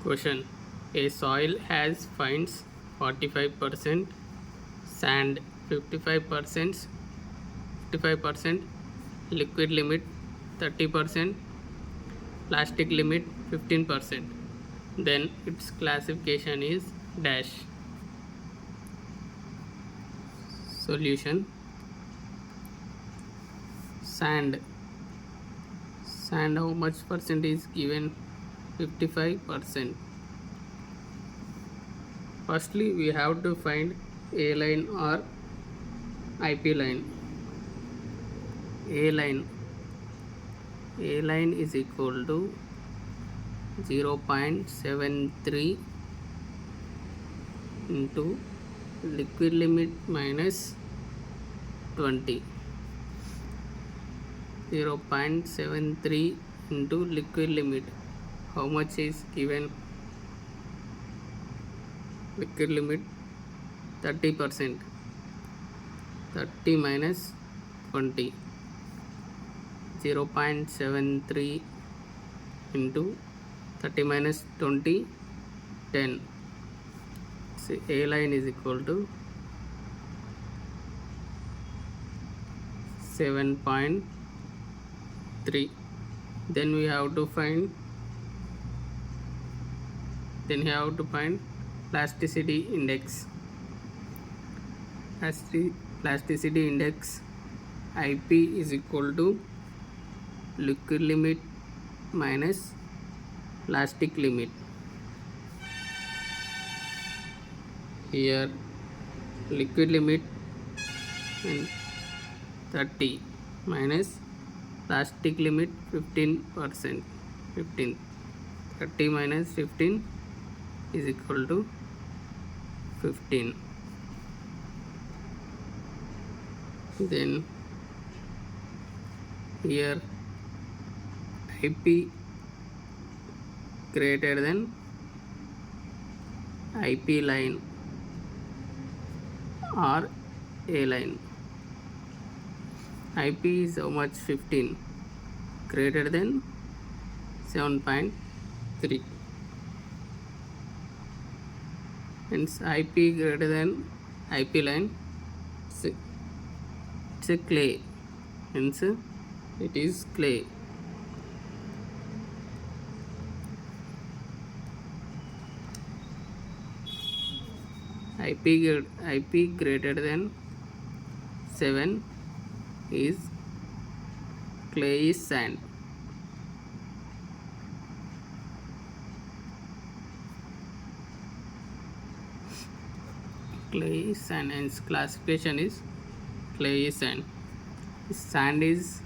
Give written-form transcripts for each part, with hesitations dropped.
Question: a soil has finds 45%, sand 55%, liquid limit 30%, plastic limit 15%. Then its classification is dash. Solution: sand. Sand, how much percent is given? 55%. Firstly, we have to find A line or IP line. A line is equal to 0.73 into liquid limit minus 20. 0.73 into liquid limit. How much is given? Liquid limit 30%. 30 minus 20. 0.73 into 30 minus 20, 10. So A line is equal to 7.3. Then we have to find plasticity index. Plasticity index IP is equal to liquid limit minus plastic limit. Here liquid limit 30 minus plastic limit 15%. 30 minus 15 is equal to 15. Then here IP greater than IP line or A line. IP is how much? 15, greater than 7.3. Hence IP greater than IP line, it's a clay, hence it is clay. IP greater than 7 is clay is sand. Clay is sand, hence classification is clay is sand. Sand is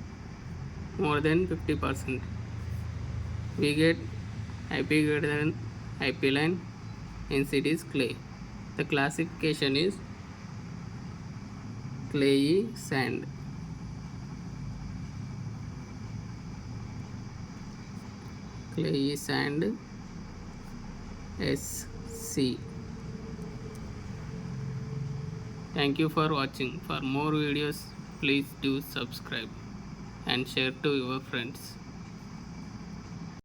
more than 50%. We get IP greater than IP line, hence it is clay. The classification is clayey sand. Clayey sand SC. Thank you for watching. For more videos, please do subscribe and share to your friends.